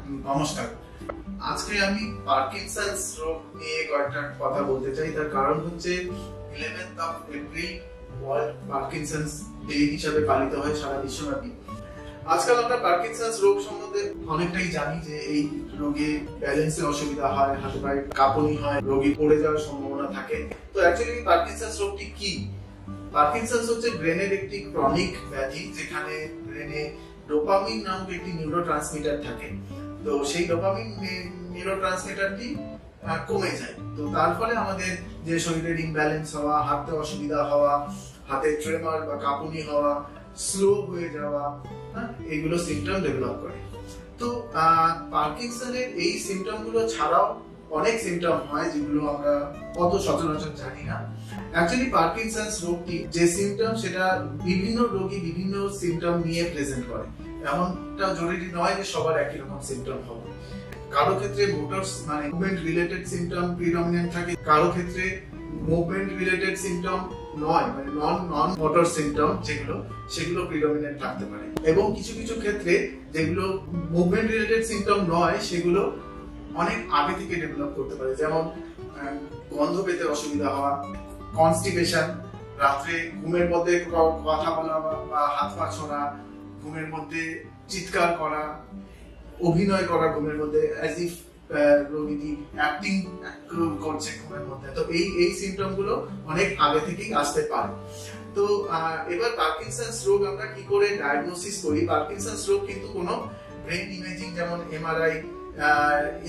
নমস্কার। আজকে আমি পার্কিনসন্স রোগ নিয়ে কয়েকটা কথা বলতে চাই। তার কারণ হচ্ছে 11th of April world Parkinson's day হিসেবে পালিত হয় সারা বিশ্বব্যাপী। আজকাল আমরা পার্কিনসন্স রোগ সম্বন্ধে অনেকটাই জানি যে এই রোগে ব্যালেন্সে অসুবিধা হয়, হাতে পায়ে কাঁপুনি হয়, রোগী পড়ে যাওয়ার সম্ভাবনা থাকে। তো অ্যাকচুয়ালি পার্কিনসন্স রোগটি কি? পার্কিনসন্স হচ্ছে ব্রেনের একটি ক্রনিক ব্যাধি, যেখানে ব্রেনে ডোপামিন নামক একটি নিউরোট্রান্সমিটার থাকে। তো সেই ডোপামিন নিউরোট্রান্সমিটারটি কমে যায়। তো তার ফলে আমাদের যে শরীরের ইমব্যালেন্স হওয়া, হাঁটতে অসুবিধা হওয়া, হাতে ট্রেমার বা কাঁপুনি হওয়া, স্লো হয়ে যাওয়া, এগুলো সিমটম ডেভেলপ করে। তো পার্কিনসনের এই সিমটম গুলো ছাড়াও অনেক সিমটম হয় যেগুলো আমরা কত সচরাচর জানি না। অ্যাকচুয়ালি পার্কিনসন্স রোগটি যে সিমটম, সেটা বিভিন্ন রোগী বিভিন্ন সিমটম নিয়ে প্রেজেন্ট করে। এমনটা জরুরি নয় যে সবার একই রকম সিমটম হবে। কারো ক্ষেত্রে মোটরস মানে মুভমেন্ট রিলেটেড সিমটম প্রিডমিনেন্ট থাকে, কারো ক্ষেত্রে মুভমেন্ট রিলেটেড সিমটম নয়, মানে নন মোটর সিমটম সেগুলো প্রিডমিনেন্ট থাকতে পারে। এবং কিছু কিছু ক্ষেত্রে যেগুলো মুভমেন্ট রিলেটেড সিমটম নয়, সেগুলো অনেক আগে থেকে ডেভেলপ করতে পারে। যেমন গন্ধ পেতে অসুবিধা হওয়া, কনস্টিপেশন, রাত্রে ঘুমের মধ্যে কথা বলা বা হাত পা ছোড়া, ঘুমের মধ্যে চিৎকার করা, অভিনয় করা ঘুমের মধ্যে, অ্যাজ ইফ রোগীটি অ্যাক্টিং করছে ঘুমের মধ্যে। তো এই সিমটম গুলো অনেক আগে থেকেই আসতে পারে। তো এবার পার্কিনসন্স রোগ আমরা কি করে ডায়াগনোসিস করি? পার্কিনসন্স রোগ কিন্তু কোনো ব্রেন ইমেজিং যেমন এমআরআই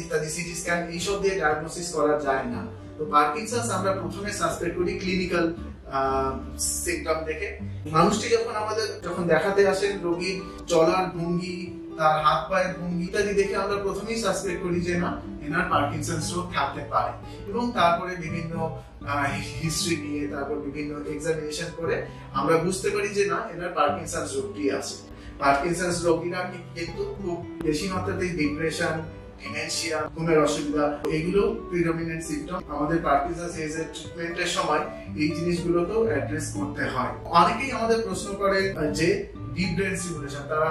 ইত্যাদি, সিটি স্ক্যান, এইসব দিয়ে ডায়াগনোসিস করা যায় না। তো পার্কিনসন্স আমরা প্রথমে সাসপেক্ট করি ক্লিনিক্যাল সিমটম দেখে। মানুষটি যখন দেখাতে আসেন, রোগীর চলার ভঙ্গি, তার হাত পায়ের ভঙ্গি ইত্যাদি দেখে আমরা প্রথমেই সাসপেক্ট করি যে না, এনার পার্কিনসন্স রোগ থাকতে পারে। এবং তারপরে বিভিন্ন হিস্ট্রি নিয়ে, তারপর বিভিন্ন এক্সামিনেশন করে আমরা বুঝতে পারি যে না, এনার পার্কিনসন্স রোগটি আছে। পার্কিনসন্স রোগীরা কিন্তু খুব বেশি মাত্রাতেই ডিপ্রেশন, ডিমেনশিয়া, ঘুমের অসুবিধা, এগুলো প্রিডমিনেন্ট সিমটম। আমাদের পার্কিনসন্স এর ট্রিটমেন্টের সময় এই জিনিসগুলোকেও অ্যাড্রেস করতে হয়। অনেকেই আমাদের প্রশ্ন করে যে ডিপ ব্রেন স্টিমুলেশন, তারা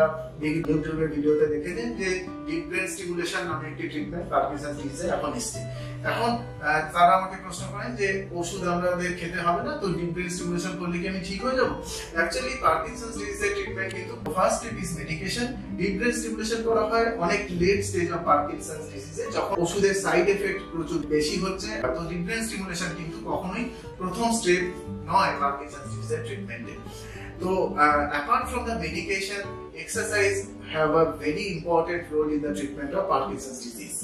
ইউটিউবের ভিডিওতে দেখেছেন যে ডিপ ব্রেন স্টিমুলেশন নামে একটি ট্রিটমেন্ট পার্কিনসন্স ডিজিজে এখন এসেছে। এখন তারা আমাকে প্রশ্ন করেন যে ওষুধ আমাদের খেতে হবে না, তো ডিপ ব্রেন স্টিমুলেশন করলে কি আমি ঠিক হয়ে যাব? অ্যাকচুয়ালি পার্কিনসন্স ডিজিজের ট্রিটমেন্ট কিন্তু first step is medication. Deep brain stimulation করা হয় অনেক লেট স্টেজ অফ পার্কিনসন্স ডিজিজে, যখন ওষুধের সাইড এফেক্ট প্রচুর বেশি হচ্ছে। তো ডিপ ব্রেন স্টিমুলেশন কিন্তু কখনোই প্রথম স্টেপ নয় Parkinson's ডিজিজের ট্রিটমেন্টে। So apart from the medication, exercise have a very important role in the treatment of Parkinson's disease.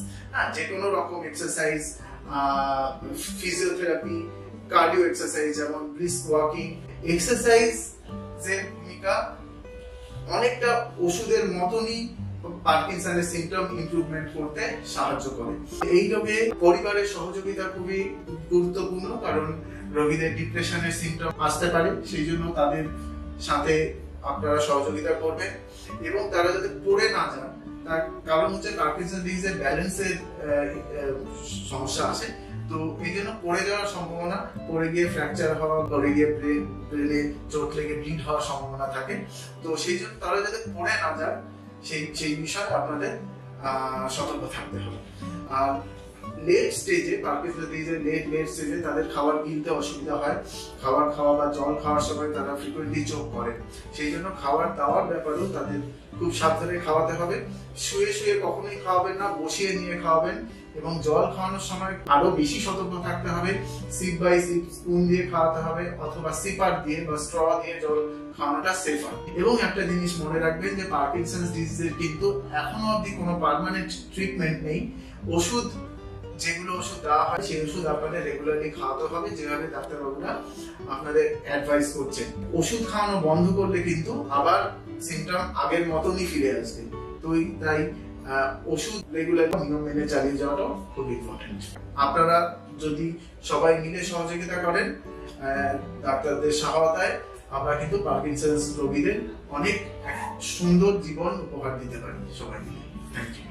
যে কোনো রকম এক্সারসাইজ, ফিজিওথেরাপি, কার্ডিও এক্সারসাইজ যেমন ব্রিস্ক ওয়াকিং, এক্সারসাইজ এর ভূমিকা অনেকটা ওষুধের মতনই পার্কিনসনের সিমটম ইমপ্রুভমেন্ট করতে সাহায্য করে। এই রোগে পরিবারের সহযোগিতা খুবই গুরুত্বপূর্ণ, কারণ রোগীদের ডিপ্রেশনের সিমটম আসতে পারে। সেই জন্য তাদের সাথে আপনারা সহযোগিতা করবেন এবং তারা যাতে পড়ে না যান। তার কারণ হচ্ছে পার্কিনসন্স ডিজিজের ব্যালেন্সের সমস্যা আছে। তো এই জন্য পড়ে যাওয়ার সম্ভাবনা, পড়ে গিয়ে ফ্র্যাকচার হওয়া, পড়ে গিয়ে ব্রেনে চোট লেগে ব্লিড হওয়ার সম্ভাবনা থাকে। তো সেই জন্য তারা যাতে পড়ে না যায়, সেই বিষয়ে আপনাদের সতর্ক থাকতে হবে। আর লেট স্টেজে, পার্কিনসন্স ডিজিজের লেট স্টেজে তাদের খাবার গিলতে অসুবিধা হয়। খাবার খাওয়া বা জল খাওয়ার সময় তারা ফ্রিকোয়েন্টলি চোখ করে। সেই জন্য খাবার দাওয়ার ব্যাপারেও তাদের খুব সাবধানে খাওয়াতে হবে। শুয়ে শুয়ে কখনোই খাওয়াবেন না, বসিয়ে নিয়ে খাওয়াবেন। এবং জল খাওয়ানোর সময় আরো বেশি সতর্ক থাকতে হবে। সিপ বাই সিপ স্পুন দিয়ে খাওয়াতে হবে, অথবা সিপার দিয়ে বা স্ট্র দিয়ে জল খাওয়ানোটা সেফার। এবং একটা জিনিস মনে রাখবেন যে পার্কিনসন্স ডিজিজের কিন্তু এখনো অবধি কোনো পার্মানেন্ট ট্রিটমেন্ট নেই। যেগুলো ওষুধ দেওয়া হয়, সেই ওষুধ আপনাদের রেগুলারলি খাওয়াতে হবে, যেভাবে ডাক্তারবাবুরা আপনাদের অ্যাডভাইস করছেন। ওষুধ খাওয়ানো বন্ধ করলে কিন্তু আবার সিমটম আগের মতনই ফিরে আসবে। তো তাই ওষুধ রেগুলারলি নিয়ম মেনে চালিয়ে যাওয়াটা খুব ইম্পর্টেন্ট। আপনারা যদি সবাই মিলে সহযোগিতা করেন ডাক্তারদের সহায়তায়, আমরা কিন্তু পার্কিনসন্স রোগীদের অনেক সুন্দর জীবন উপহার দিতে পারি সবাই মিলে। Thank you.